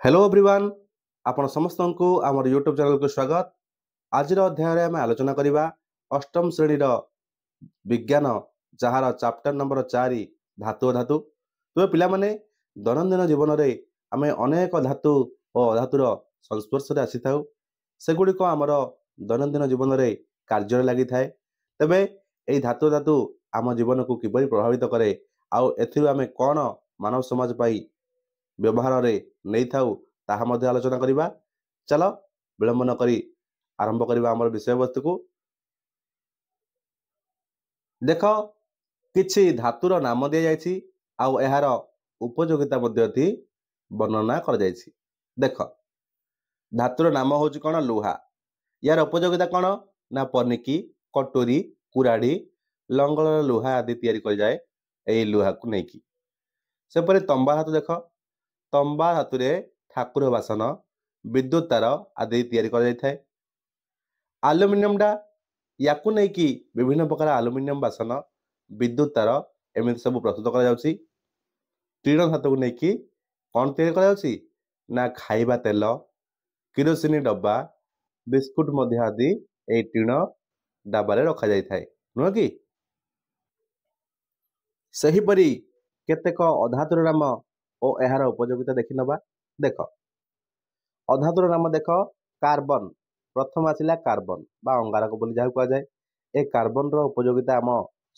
Hello everyone आपण समस्त को आमर यूट्यूब चैनल को स्वागत। आज अध्याय आम आलोचना करवा अष्टम श्रेणी विज्ञान जार चैप्टर नंबर 4 धातु धातु। तो पिला माने दैनंदिन जीवन में आम अनेक धातु और अधातुर संस्पर्श में आसी था सेगुड़िक आमर दैनंदिन जीवन में कार्य लगी थाए। तेबे यही धातु धातु आम जीवन को किपरि प्रभावित करे आम कौन मानव समाज पाई व्यवहार नहीं थाउ ताहा मध्य आलोचना करिबा। चलो विलंब न करी आरंभ करिबा हमर विषय वस्तु को। देख किछि धातुर नाम दिया जायछि आउ एहार उपयोगिता मध्य थी वर्णना कर जायछि। देख धातुर नाम होछि कोन लुहा। यार उपयोगिता कोन ना पनिकी कटोरी कुराड़ी लंगल लुहा आदि तैयारी कर जाए एई लुहा को नेकी। सेपरि तंबा धातु देख तंबा धातु रे ठाकुर बासन विद्युत तार आदि तैयारी कर जाय थाए। आलुमिनियम डा याकु नै कि विभिन्न प्रकार आलुमिनियम बासन विद्युत तार एमिति सब प्रस्तुत कर जाउछि। टीण धातु को नै कि कोन तैयारी कर जाउछि ना खाइबा तेल किरोसिनी डब्बा बिस्कुट मध्य आदि ए टीण डब्बा रे रखा जाय थाए नुह कि। सही परी केतेक अधातुर नाम और एहार उपयोगिता देखि नबा। देख अधातुर नाम देख कार्बन प्रथम आसिला कार्बन बा अंगारक बोली जहाँ कह जाए। ए कार्बन रो उपयोगिता आम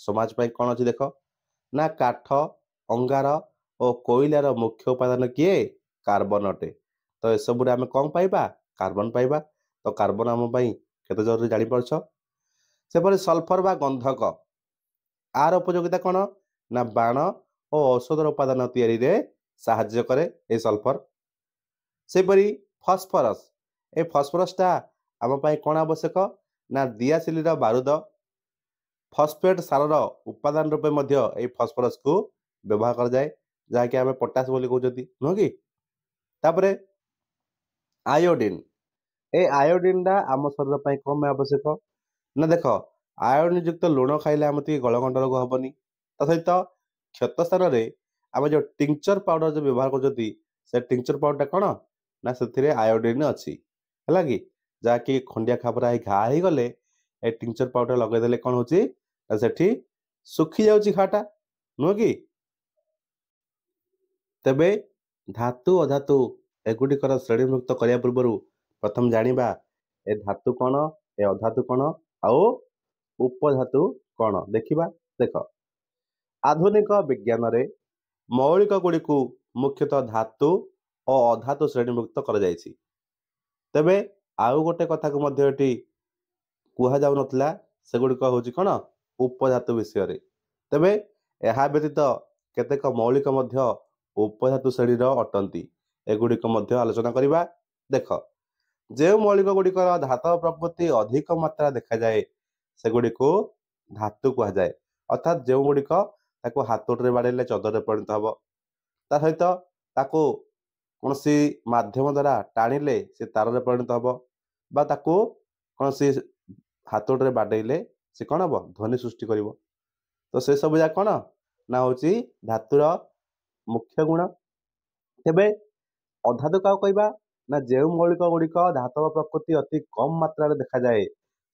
समाज पाई कौन अच्छी देख ना काठ अंगार और कोयलार मुख्य उपादान किए कार्बन अटे। तो एसबुरे आम कौन पाइबा कार्बन पाइबा। तो कार्बन आम केते जरूरी जापारछ। सेपरि सल्फर बा गंधक आर उपयोगिता कौन ना बाण और औषधर उपादान तैयारी रे साहाय्य करे ए सल्फर। सेपरि फॉस्फोरस ए फॉस्फोरस टा आम पाई कौन आवश्यक ना दियासिलीर बारूद फॉस्फेट सारर उपादान रूपे मध्य ए फॉस्फोरस को व्यवहार कर जाए जहाँकि आम पोटास बोली कहते नुह कि। तापरे आयोडीन ए आयोडीन टा आम शरीर पाई कम आवश्यक ना देख आयोडीन युक्त लुण खाइले आम गलगंड रोग हेनी। ता सहित क्षत स्थान में आम जो टिंचर पाउडर जो व्यवहार कर से टिंचर पाउडर कौन ना से आयोडीन अच्छी है कि जहाँकि खंडिया खाबरा घा हो गले ए टिंचर पाउडर लगेदेले कौन हो सेठी सुखी जाउची घाटा नुह कि। तेबे धातु अधातु एगुड़िकर श्रेणीमुक्त करने पूर्व प्रथम जानिबा ए धातु कौन ए अधातु कौन आउ उपधातु कौन देखिबा। देख आधुनिक विज्ञान रे मौलिक गुड़ी को मुख्यतः धातु और अधातु श्रेणीमुक्त कर जायछि। तेबे आउ गोटे कथा को मध्य एटी कुहा जाउ नथला सेगुड़िक होछि कोन उपधातु विषय रे। तेबे एहा व्यतीत केतेक मौलिक मध्य उपधातु श्रेणी अटंती एगुड़िक मध्य आलोचना करिबा। देख जे मौलिक गुड़िकर धातु प्रकृति अधिक मात्रा देखा जाए सेगुड़िक धातु कहा जाए। अर्थात जो गुड़िक ताको हाथोटे बाड़े चदर परिणत हम ता सहित ताको कौन सी माध्यम द्वारा टाणिले से तार परिणत हम बा ताको कौन सी हाथोटे बाडेले से कौन हम ध्वनि सृष्टि कर। तो से सब जा कौन ना हूँ धातुर मुख्य गुण। तेबे अधातु क्या कहवा ना जो मौलिक गुड़िक धातु प्रकृति अति कम मात्रा देखा जाए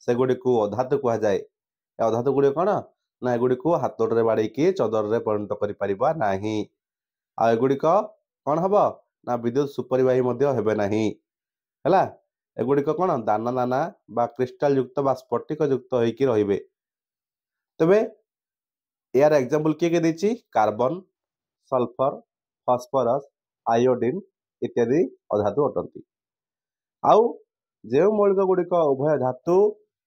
सेगुड़ी अधातु कह जाए। अधातु गुड़िक कौन ना एगुड़ी हाथोटे बाड़ी चदर परिणत कर एगुड़िक कौन हम ना विद्युत सुपरिवाही हेबे नहीं है। एगुड़िक कौन दाना दाना बा क्रिस्टाल युक्त बा स्फटिक युक्त होइकी रहिबे। तबे यार एग्जांपल किए देछि कार्बन सल्फर फॉस्फोरस आयोडीन इत्यादि अधातु अटंती। आउ जो मौलिक गुड़िक उभय धातु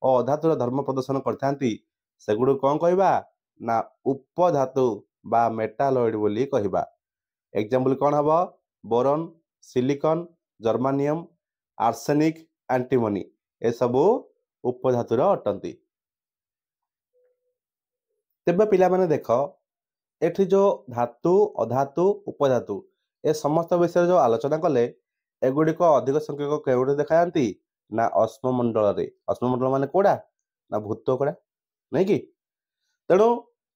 और अधातुर धर्म प्रदर्शन करथांती सेगुड़ कौन कहवा ना उपधातु बा मेटालॉइड बोली कहवा। एग्जांपल कौन हम boron silicon germanium arsenic antimony ए सबू उपधातुर अटंती। तेबे पिला माने देख एठी जो धातु अधातु उपधातु ए समस्त विषय जो आलोचना कले एगुड़िक अधिक संख्यक केउटे देखा जाती ना अश्ममंडल रे। अश्ममंडल माने कोड़ा ना भूतकड़ा नहीं कि। तेणु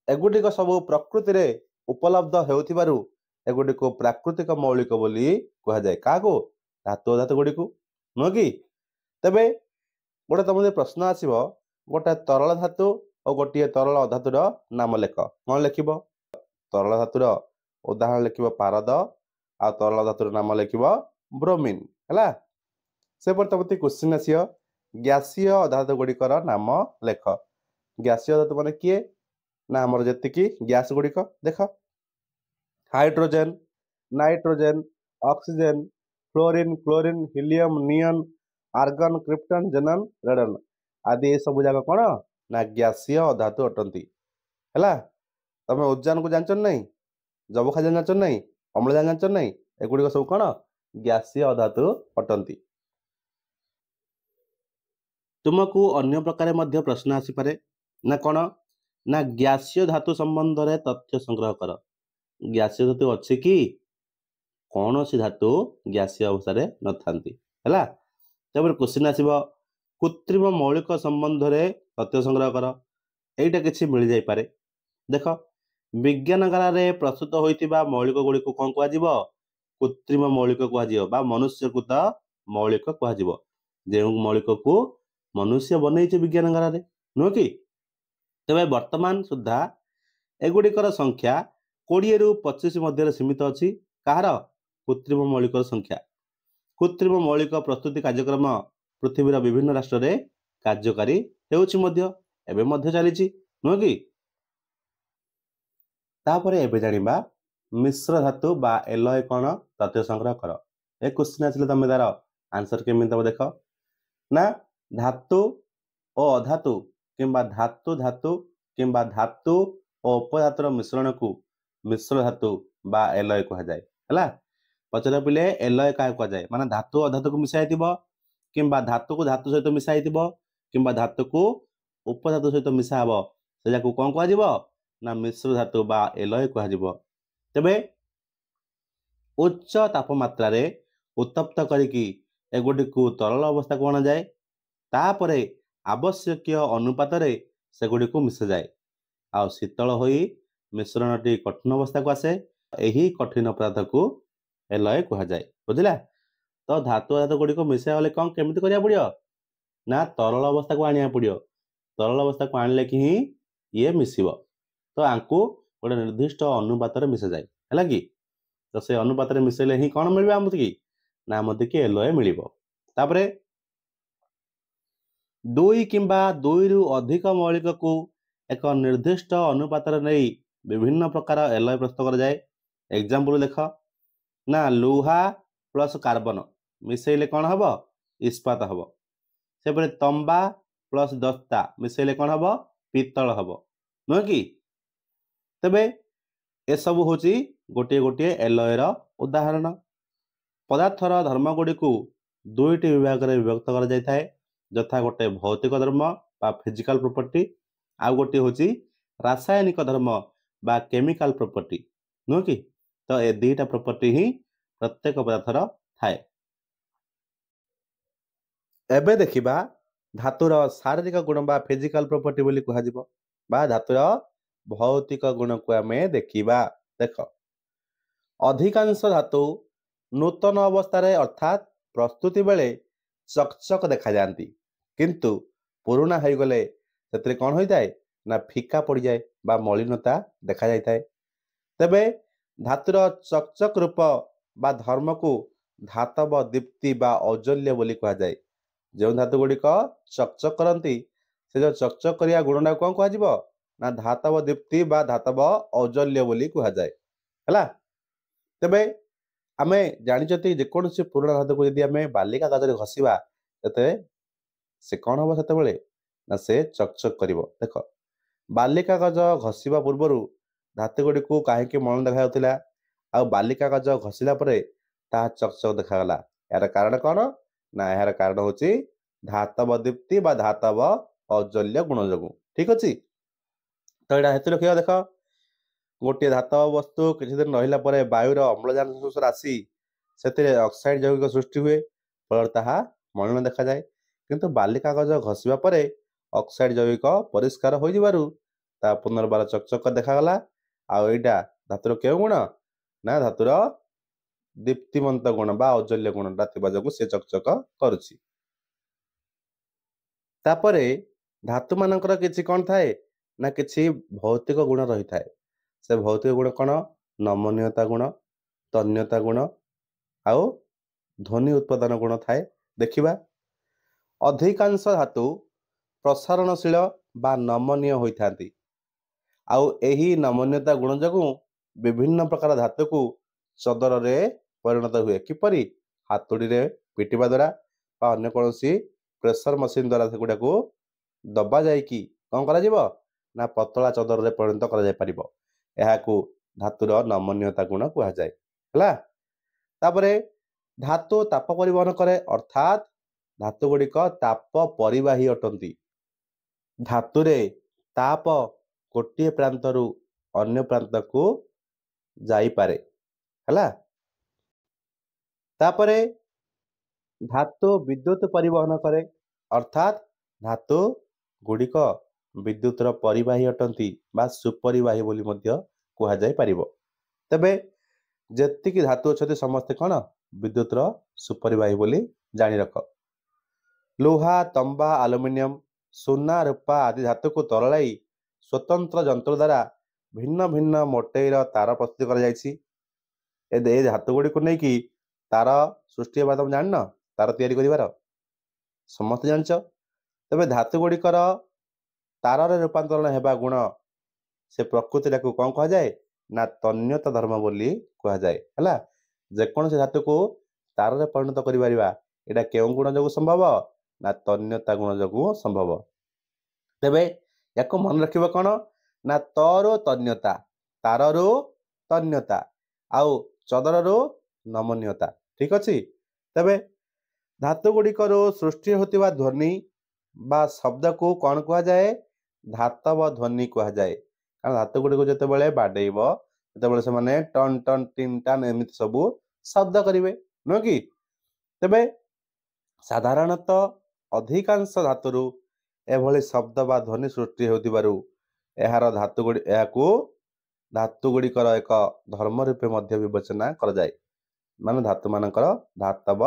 एगुड़िक सब प्रकृति रे उपलब्ध हेउथिबारु एगुड़िक प्राकृतिक मौलिक बोली कहुए क्या धातु अधातु गुड़ी नुह कि तेबे गोटे तुम प्रश्न आसो गोटे तरल धातु और गोटे तरल अधातुर नाम लेख कौन लिख तरल धातुर उदाहरण लिख पारद आ तरल धातुर नाम लिख ब्रोमीन है सेपर तुम क्वेश्चन आस गैसीय अधातु गुड़िकर नाम लेख गैसीय अधातु मान किए ना आमर जी गैस गुड़िक देख hydrogen nitrogen oxygen fluorine chlorine helium neon argon krypton xenon radon आदि ये सब जाक कौन ना गैसीय अधातु अटंती है तुम ओजन को जान नहीं जबखान जान नहीं अम्लजान जान नहीं एगुड़िक सब कौन गैसीय अधातु अटंती तुमको अन्य प्रकार मध्य प्रश्न आसीपे ना कौन ना गैसीय धातु संबंध में तथ्य संग्रह कर गैसीय धातु अच्छी कि कौन सी धातु गैसीय अवस्था न था तब क्वेश्चन आसो कृत्रिम मौलिक संबंध में तथ्य संग्रह कर यहीटा किसी मिल जापे देख विज्ञानगार में प्रस्तुत होता मौलिक गुड़ी को कौन कह कृत्रिम मौलिक कह मनुष्यकृत मौलिक कह जो मौलिक को मनुष्य बनई विज्ञानगार में नुह कि तेज वर्तमान सुधा एगुड़िकर संख्या 20 रु 25 मध्य सीमित अच्छी कहार कृत्रिम मौलिक संख्या कृत्रिम मौलिक प्रस्तुति कार्यक्रम पृथ्वीर विभिन्न राष्ट्र में कार्यकारी चली नुह कि एबे जानिबा मिश्र धातु बा एलॉय कौन तथ्य संग्रह कर ए क्वेश्चन आसिले तुम तार आंसर केमी तब देख ना धातु और अधातु किंबा धातु धातु किंबा धातु और उपधातुर मिश्रण को मिश्र धातु बा एलॉय कह जाए है पचर पिले एलॉय क्या कहुए माने धातु अधातु को मिसाई किंबा धातु को धातु सहित मिसाई किंबा धातु को उपधातु सहित मिसा हम से कौन कह ना मिश्र धातु बा एलॉय कह तेबे उच्च तापमात्रा रे उत्तप्त करिकी एगुडी को तरल अवस्था को अणा जाए तापर आवश्यक अनुपात सेगुड़ी को मिसा जाए आ शीतल होई मिश्रणटी कठिन अवस्था को आसे यही कठिन पदार्थ को एलॉय कह जाए बुझला तो धातु धातु गुड़ी को मिसा गले कौन केमिति करिया पड़ियो ना तरल अवस्था को आनिया पड़ियो तरल अवस्था को आणले कि ही ये मिसिबो तो आंकु गोटे निर्दिष्ट अनुपात मिसा जाए है कि तो से अनुपात मिसेले ही कौन मिल आमती कि ना आमती कि एलॉय मिल तापरे 2 किंबा 2 रु अधिक मौलिक को एक निर्दिष्ट अनुपात नहीं विभिन्न प्रकार एलॉय प्रस्तुत कर जाए एग्जांपल देख ना लुहा प्लस कार्बन मिसेले कौन हम इस्पात हम से तंबा प्लस दस्ता मिसेले कौन हम पितल हम नुह कि तेबे एसबू हूँ गोटे गोटे एलॉयर उदाहरण पदार्थर धर्म गुड़ी को 2टी विभाग में विभक्त कर जाए यथा गोटे भौतिक धर्म बा फिजिकल प्रॉपर्टी आउ गोटे हूँ रासायनिक धर्म बा केमिकल प्रॉपर्टी नुह कि तो ये 2टा प्रॉपर्टी ही प्रत्येक पदार्थर थाए एबे देखिबा धातुर शारीरिक गुण बा फिजिकल प्रॉपर्टी बोली कह बा धातुर भौतिक गुण को आम देखा देख अधिकांश धातु नूतन अवस्था अर्थात प्रस्तुति बेले चकचक देखा जाती किंतु पुराना हो गले से कौन होता है ना फिका पड़ जाए बा मलिनता देखा जाए तेबे धातुर चकचक रूप बा धर्म को धातव दीप्ति बा औज्ज्वल्य बोली कह जाए जो धातु गुड़िक चकचक करती से जो चकचक करिया गुणटा कौन कह ना धातव दीप्ति बा धातव औज्ज्वल्य बोली कह जाए है तेबे आम जानी जेकोसी पुराना धातु को यदि आम बालिका कागज घसीबा से कौन हम से ना से चकचक कर देख बालिका कागज घसीबा पूर्वर धातु गुड़ी को कहीं मल देखा आ बालिका कागज घसीला चकचक देखागला यार कारण कौन ना यार कारण हूँ धातव दीप्ति बा धातव औज्ज्वल्य गुण जो ठीक अच्छे तो यहाँ हेतु रखा देख गोटे धातव वस्तु किसी दिन रहा वायुर अम्लजान राशि से ऑक्साइड यौगिक सृष्टि हुए फल ताहा मलिन देखा जाए किंतु बालिका कागज घसीबा परे ऑक्साइड यौगिक परिष्कार हो पुनर्बार चकचक देखागला आईटा धातुर क्यों गुण ନା ଧାତୁର ଦୀପ୍ତିମନ୍ତ ଗୁଣ ବା ଔଜ୍ଜଲ୍ୟ ଗୁଣଟା ଥିବା ଯୋଗୁଁ ସେ ଚକଚକ କରୁଛି। ତାପରେ ଧାତୁ ମାନଙ୍କର କିଛି କଣ ଥାଏ ନା କିଛି ଭୌତିକ ଗୁଣ ରହିଥାଏ। ସେ ଭୌତିକ ଗୁଣ କଣ? ନମନୀୟତା ଗୁଣ, ତନ୍ୟତା ଗୁଣ ଆଉ ଧ୍ୱନି ଉତ୍ପାଦନ ଗୁଣ ଥାଏ। ଦେଖିବା, ଅଧିକାଂଶ ଧାତୁ ପ୍ରସାରଣଶୀଳ ବା ନମନୀୟ ହୋଇଥାନ୍ତି। ଆଉ ଏହି ନମନୀୟତା ଗୁଣ ଯୋଗୁଁ ବିଭିନ୍ନ ପ୍ରକାର ଧାତୁକୁ ଚଦରରେ ପରିଣତ ହୁଏ। କିପରି? ହାତୁଡ଼ିରେ ପିଟିବା ଦ୍ୱାରା ବା ଅନ୍ୟ କୌଣସି ପ୍ରେସର ମେସିନ ଦ୍ୱାରା ସେଗୁଡ଼ାକୁ ଦବା ଯାଇକି କ'ଣ କରାଯିବ ନା ପତଳା ଚଦରରେ ପରିଣତ କରାଯାଇପାରିବ। ଏହାକୁ ଧାତୁର ନମନୀୟତା ଗୁଣ କୁହାଯାଏ। ହେଲା, ତାପରେ ଧାତୁ ତାପ ପରିବହନ କରେ, ଅର୍ଥାତ୍ ଧାତୁ ଗୁଡ଼ିକ ତାପ ପରିବାହୀ ଅଟନ୍ତି। ଧାତୁରେ ତାପ ଗୋଟିଏ ପ୍ରାନ୍ତରୁ ଅନ୍ୟ ପ୍ରାନ୍ତକୁ ଯାଇପାରେ। ହେଲା, ତାପରେ ଧାତୁ ବିଦ୍ୟୁତ ପରିବହନ କରେ, ଅର୍ଥାତ୍ ଧାତୁ ଗୁଡ଼ିକ ବିଦ୍ୟୁତର ପରିବାହୀ ଅଟନ୍ତି ବା ସୁପରିବାହୀ ବୋଲି ମଧ୍ୟ କୁହାଯାଇପାରିବ। ତେବେ ଯେତିକି ଧାତୁ ଅଛନ୍ତି ସମସ୍ତେ କ'ଣ ବିଦ୍ୟୁତର ସୁପରିବାହୀ ବୋଲି ଜାଣି ରଖ। ଲୁହା, ତମ୍ବା, ଆଲୁମିନିୟମ, ସୁନା, ରୂପା ଆଦି ଧାତୁକୁ ତରଳାଇ ସ୍ୱତନ୍ତ୍ର ଯନ୍ତ୍ର ଦ୍ୱାରା ଭିନ୍ନ ଭିନ୍ନ ମୋଟେଇର ତାର ପ୍ରସ୍ତୁତ କରାଯାଇଛି। ଏ ଧାତୁ ଗୁଡ଼ିକୁ ନେଇକି ତାର ସୃଷ୍ଟି ହେବା ତମେ ଜାଣିନ? ତାର ତିଆରି କରିବାର ସମସ୍ତେ ଜାଣିଛ। ତେବେ ଧାତୁ ଗୁଡ଼ିକର ତାରରେ ରୂପାନ୍ତରଣ ହେବା ଗୁଣ ସେ ପ୍ରକୃତିଟାକୁ କ'ଣ କୁହାଯାଏ ନା ତନ୍ୟତା ଧର୍ମ ବୋଲି କୁହାଯାଏ। ହେଲା, ଯେକୌଣସି ଧାତୁକୁ ତାରରେ ପରିଣତ କରିପାରିବା ଏଇଟା କେଉଁ ଗୁଣ ଯୋଗୁଁ ସମ୍ଭବ ନା ତନ୍ୟତା ଗୁଣ ଯୋଗୁଁ ସମ୍ଭବ। ତେବେ ୟାକୁ ମନେ ରଖିବ କ'ଣ ନା ତରୁ ତନ୍ୟତା, ତାରରୁ ତନ୍ୟତା ଆଉ ଚଦରରୁ ନମନୀୟତା। ଠିକ ଅଛି। ତେବେ ଧାତୁ ଗୁଡ଼ିକରୁ ସୃଷ୍ଟି ହେଉଥିବା ଧ୍ୱନି ବା ଶବ୍ଦକୁ କ'ଣ କୁହାଯାଏ? ଧାତବ ଧ୍ୱନି କୁହାଯାଏ। କାରଣ ଧାତୁ ଗୁଡ଼ିକୁ ଯେତେବେଳେ ବାଡ଼େଇବ ସେତେବେଳେ ସେମାନେ ଟନ୍ ଟନ୍ ଟିନ୍ ଟାନ୍ ଏମିତି ସବୁ ଶବ୍ଦ କରିବେ, ନୁହେଁ କି? ତେବେ ସାଧାରଣତଃ ଅଧିକାଂଶ ଧାତୁରୁ ଏଭଳି ଶବ୍ଦ ବା ଧ୍ୱନି ସୃଷ୍ଟି ହେଉଥିବାରୁ ଏହାକୁ ଧାତୁ ଗୁଡ଼ିକର ଏକ ଧର୍ମ ରୂପେ ମଧ୍ୟ ବିବେଚନା କରାଯାଏ। ମାନେ ଧାତୁ ମାନଙ୍କର ଧାତବ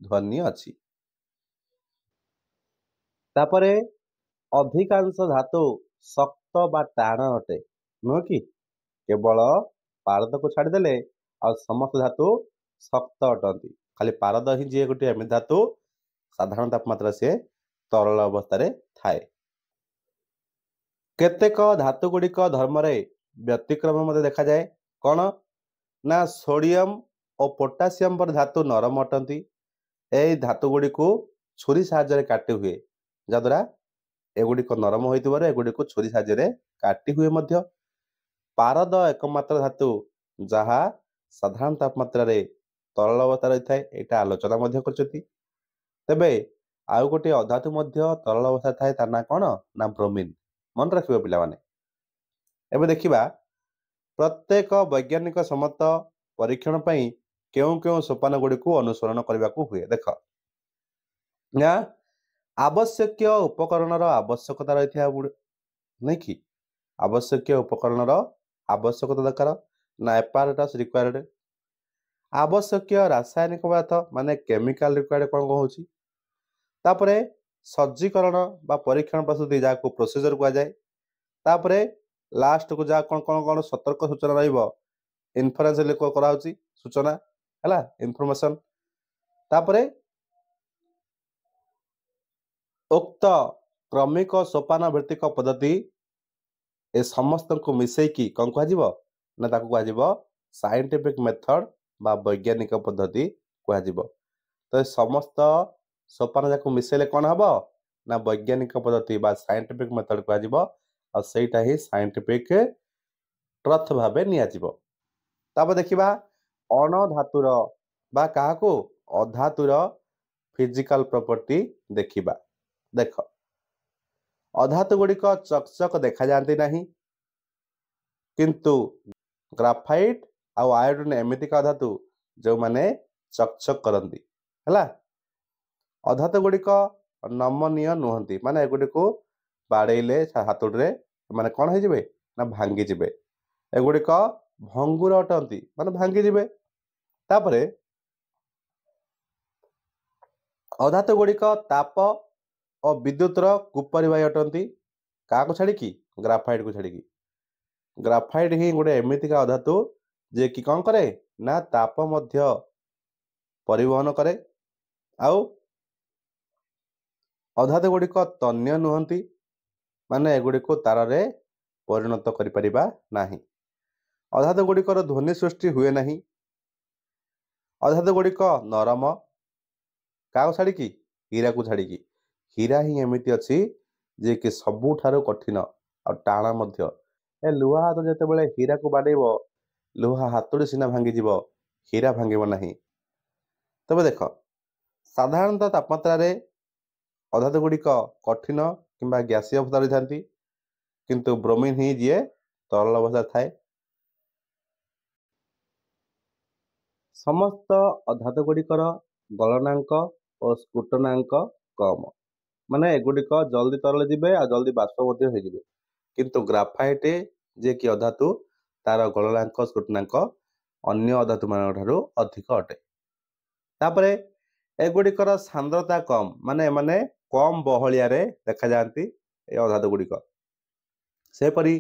ଧ୍ୱନି ଅଛି। ତାପରେ ଅଧିକାଂଶ ଧାତୁ ଶକ୍ତ ବା ଟାଣ ଅଟେ, ନୁହେଁ କି? କେବଳ ପାରଦକୁ ଛାଡ଼ିଦେଲେ ଆଉ ସମସ୍ତ ଧାତୁ ଶକ୍ତ ଅଟନ୍ତି। ଖାଲି ପାରଦ ହିଁ ଯିଏ ଗୋଟିଏ ଏମିତି ଧାତୁ ସାଧାରଣ ତାପମାତ୍ରା ସେ ତରଳ ଅବସ୍ଥାରେ ଥାଏ। କେତେକ ଧାତୁ ଗୁଡ଼ିକ ଧର୍ମରେ ବ୍ୟତିକ୍ରମ ମଧ୍ୟ ଦେଖାଯାଏ। କ'ଣ ନା ସୋଡ଼ିୟମ ଓ ପୋଟାସିୟମ ପରି ଧାତୁ ନରମ ଅଟନ୍ତି। ଏହି ଧାତୁ ଗୁଡ଼ିକୁ ଛୁରୀ ସାହାଯ୍ୟରେ କାଟି ହୁଏ, ଯାହାଦ୍ୱାରା ଏଗୁଡ଼ିକ ନରମ ହୋଇଥିବାରୁ ଏଗୁଡ଼ିକୁ ଛୁରୀ ସାହାଯ୍ୟରେ କାଟି ହୁଏ ମଧ୍ୟ। ପାରଦ ଏକମାତ୍ର ଧାତୁ ଯାହା ସାଧାରଣ ତାପମାତ୍ରାରେ ତରଳ ଅବସ୍ଥା ରହିଥାଏ, ଏଇଟା ଆଲୋଚନା ମଧ୍ୟ କରିଛନ୍ତି। ତେବେ ଆଉ ଗୋଟିଏ ଅଧାତୁ ମଧ୍ୟ ତରଳ ଅବସ୍ଥା ଥାଏ, ତା ନାଁ କ'ଣ ନା ବ୍ରୋମିନ୍। ମନେ ରଖିବ ପିଲାମାନେ। ଏବେ ଦେଖିବା ପ୍ରତ୍ୟେକ ବୈଜ୍ଞାନିକ ସମ୍ମତ ପରୀକ୍ଷଣ ପାଇଁ କେଉଁ କେଉଁ ସୋପାନ ଗୁଡ଼ିକୁ ଅନୁସରଣ କରିବାକୁ ହୁଏ। ଦେଖ, ନା ଆବଶ୍ୟକୀୟ ଉପକରଣର ଆବଶ୍ୟକତା ରହିଥିବା ନାଇଁ କି? ଆବଶ୍ୟକୀୟ ଉପକରଣର ଆବଶ୍ୟକତା ଦରକାର ନା ଆପାରେଟସ୍ ରିକ୍ୱାର୍ଡ। ଆବଶ୍ୟକୀୟ ରାସାୟନିକ ପଦାର୍ଥ ମାନେ କେମିକାଲ ରିକ୍ୱାର୍ଡ କ'ଣ ହେଉଛି। ତାପରେ ସଜ୍ଜୀକରଣ ବା ପରୀକ୍ଷଣ ପ୍ରସ୍ତୁତି ଯାହାକୁ ପ୍ରୋସିଜର କୁହାଯାଏ। ତାପରେ ଲାଷ୍ଟକୁ ଯାହା କ'ଣ କ'ଣ କ'ଣ ସତର୍କ ସୂଚନା ରହିବ, ଇନଫରେନ୍ସ କରାହେଉଛି ସୂଚନା, ହେଲା, ଇନଫର୍ମେସନ। ତାପରେ ଉକ୍ତ କ୍ରମିକ ସୋପାନ ଭିତ୍ତିକ ପଦ୍ଧତି ଏ ସମସ୍ତଙ୍କୁ ମିଶେଇକି କ'ଣ କୁହାଯିବ ନା ତାକୁ କୁହାଯିବ ସାଇଣ୍ଟିଫିକ ମେଥଡ ବା ବୈଜ୍ଞାନିକ ପଦ୍ଧତି କୁହାଯିବ। ତ ଏ ସମସ୍ତ ସୋପାନ ଯାକୁ ମିଶେଇଲେ କ'ଣ ହବ ନା ବୈଜ୍ଞାନିକ ପଦ୍ଧତି ବା ସାଇଣ୍ଟିଫିକ ମେଥଡ କୁହାଯିବ। ଆଉ ସେଇଟା ହିଁ ସାଇଣ୍ଟିଫିକ ଟ୍ରଥ ଭାବେ ନିଆଯିବ। ତାପରେ ଦେଖିବା ଅଣଧାତୁର ବା କାହାକୁ ଅଧାତୁର ଫିଜିକାଲ ପ୍ରପର୍ଟି ଦେଖିବା। ଦେଖ, ଅଧାତୁ ଗୁଡ଼ିକ ଚକଚକ ଦେଖାଯାଆନ୍ତି ନାହିଁ, କିନ୍ତୁ ଗ୍ରାଫାଇଟ୍ ଆଉ ଆୟୋଡିନ ଏମିତିକା ଅଧାତୁ ଯେଉଁମାନେ ଚକଚକ କରନ୍ତି। ହେଲା, ଅଧାତୁ ଗୁଡ଼ିକ ନମନୀୟ ନୁହନ୍ତି, ମାନେ ଏଗୁଡ଼ିକୁ ବାଡ଼େଇଲେ ହାତୁଡ଼ିରେ ମାନେ କ'ଣ ହେଇଯିବେ ନା ଭାଙ୍ଗିଯିବେ। ଏଗୁଡ଼ିକ ଭଙ୍ଗୁର ଅଟନ୍ତି ମାନେ ଭାଙ୍ଗିଯିବେ। ତାପରେ ଅଧାତୁ ଗୁଡ଼ିକ ତାପ ଓ ବିଦ୍ୟୁତର କୁପରିବାହୀ ଅଟନ୍ତି। କାହାକୁ ଛାଡ଼ିକି? ଗ୍ରାଫାଇଟ୍କୁ ଛାଡ଼ିକି। ଗ୍ରାଫାଇଟ୍ ହିଁ ଗୋଟେ ଏମିତିକା ଅଧାତୁ ଯିଏକି କ'ଣ କରେ ନା ତାପ ମଧ୍ୟ ପରିବହନ କରେ। ଆଉ ଅଧାତୁ ଗୁଡ଼ିକ ତନ୍ୟ ନୁହନ୍ତି, ମାନେ ଏଗୁଡ଼ିକୁ ତାରରେ ପରିଣତ କରିପାରିବା ନାହିଁ। ଅଧାତୁ ଗୁଡ଼ିକର ଧ୍ୱନି ସୃଷ୍ଟି ହୁଏ ନାହିଁ। ଅଧାତୁ ଗୁଡ଼ିକ ନରମ। କାହାକୁ ଛାଡ଼ିକି? ହୀରାକୁ ଛାଡ଼ିକି। ହୀରା ହିଁ ଏମିତି ଅଛି ଯିଏକି ସବୁଠାରୁ କଠିନ ଆଉ ଟାଣ ମଧ୍ୟ। ଏ ଲୁହା ହାତ ଯେତେବେଳେ ହୀରାକୁ ବାଡ଼େଇବ, ଲୁହା ହାତୁଡ଼ି ସିନା ଭାଙ୍ଗିଯିବ, ହୀରା ଭାଙ୍ଗିବ ନାହିଁ। ତେବେ ଦେଖ, ସାଧାରଣତଃ ତାପମାତ୍ରାରେ ଅଧାତୁ ଗୁଡ଼ିକ କଠିନ କିମ୍ବା ଗ୍ୟାସୀୟ ଅବସ୍ଥାରେ ରହିଥାନ୍ତି, କିନ୍ତୁ ବ୍ରୋମିନ୍ ହିଁ ଯିଏ ତରଳ ଅବସ୍ଥାରେ ଥାଏ। ସମସ୍ତ ଅଧାତୁ ଗୁଡ଼ିକର ଗଳନାଙ୍କ ଓ ସ୍ଫୁଟନାଙ୍କ କମ୍, ମାନେ ଏଗୁଡ଼ିକ ଜଲ୍ଦି ତରଳ ଯିବେ ଆଉ ଜଲ୍ଦି ବାଷ୍ପ ମଧ୍ୟ ହୋଇଯିବେ। କିନ୍ତୁ ଗ୍ରାଫାଇଟ୍ ଯିଏକି ଅଧାତୁ, ତାର ଗଳନାଙ୍କ ସ୍ଫୁଟନାଙ୍କ ଅନ୍ୟ ଅଧାତୁମାନଙ୍କ ଠାରୁ ଅଧିକ ଅଟେ। ତାପରେ ଏଗୁଡ଼ିକର ସାନ୍ଦ୍ରତା କମ୍, ମାନେ ଏମାନେ କମ୍ ବହଳିଆରେ ଦେଖାଯାଆନ୍ତି ଏ ଅଧାତୁ ଗୁଡ଼ିକ। ସେପରି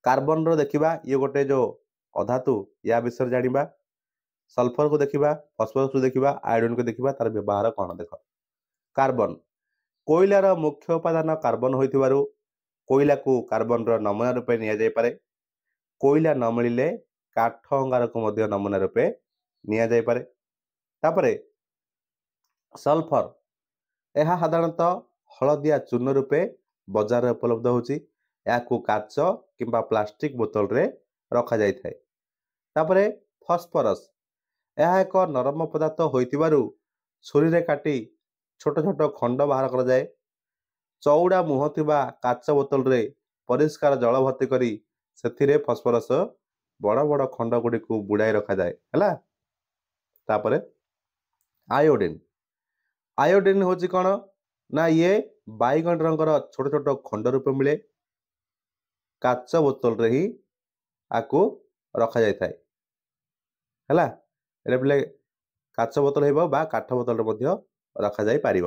କାର୍ବନର ଦେଖିବା, ଇଏ ଗୋଟେ ଯେଉଁ ଅଧାତୁ, ୟା ବିଷୟରେ ଜାଣିବା। ସଲଫରକୁ ଦେଖିବା, ଫସ୍ଫରସକୁ ଦେଖିବା, ଆୟୋଡିନକୁ ଦେଖିବା, ତାର ବ୍ୟବହାର କ'ଣ ଦେଖ। କାର୍ବନ, କୋଇଲାର ମୁଖ୍ୟ ଉପାଦାନ କାର୍ବନ ହୋଇଥିବାରୁ କୋଇଲାକୁ କାର୍ବନର ନମୁନା ରୂପେ ନିଆଯାଇପାରେ। କୋଇଲା ନ ମିଳିଲେ କାଠ ଅଙ୍ଗାରକୁ ମଧ୍ୟ ନମୁନା ରୂପେ ନିଆଯାଇପାରେ। ତାପରେ ସଲଫର, ଏହା ସାଧାରଣତଃ ହଳଦିଆ ଚୂନ ରୂପେ ବଜାରରେ ଉପଲବ୍ଧ ହେଉଛି। ଏହାକୁ କାଚ କିମ୍ବା ପ୍ଲାଷ୍ଟିକ ବୋତଲରେ ରଖାଯାଇଥାଏ। ତାପରେ ଫସ୍ଫରସ୍, ଏହା ଏକ ନରମ ପଦାର୍ଥ ହୋଇଥିବାରୁ ଛୁରୀରେ କାଟି ଛୋଟ ଛୋଟ ଖଣ୍ଡ ବାହାର କରାଯାଏ। ଚଉଡ଼ା ମୁହଁ ଥିବା କାଚ ବୋତଲରେ ପରିଷ୍କାର ଜଳ ଭର୍ତ୍ତି କରି ସେଥିରେ ଫସ୍ଫରସ୍ ବଡ଼ ବଡ଼ ଖଣ୍ଡ ଗୁଡ଼ିକୁ ବୁଡ଼ାଇ ରଖାଯାଏ। ହେଲା। ତାପରେ ଆୟୋଡିନ୍, ଆୟୋଡିନ୍ ହେଉଛି କ'ଣ ନା ଇଏ ବାଇଗଣ ରଙ୍ଗର ଛୋଟ ଛୋଟ ଖଣ୍ଡ ରୂପେ ମିଳେ। କାଚ ବୋତଲରେ ହିଁ ଆକୁ ରଖାଯାଇଥାଏ। ହେଲା। ଏଇଟା ପିଲେ କାଚ ବୋତଲ ହେବ ବା କାଠ ବୋତଲରେ ମଧ୍ୟ ରଖାଯାଇପାରିବ।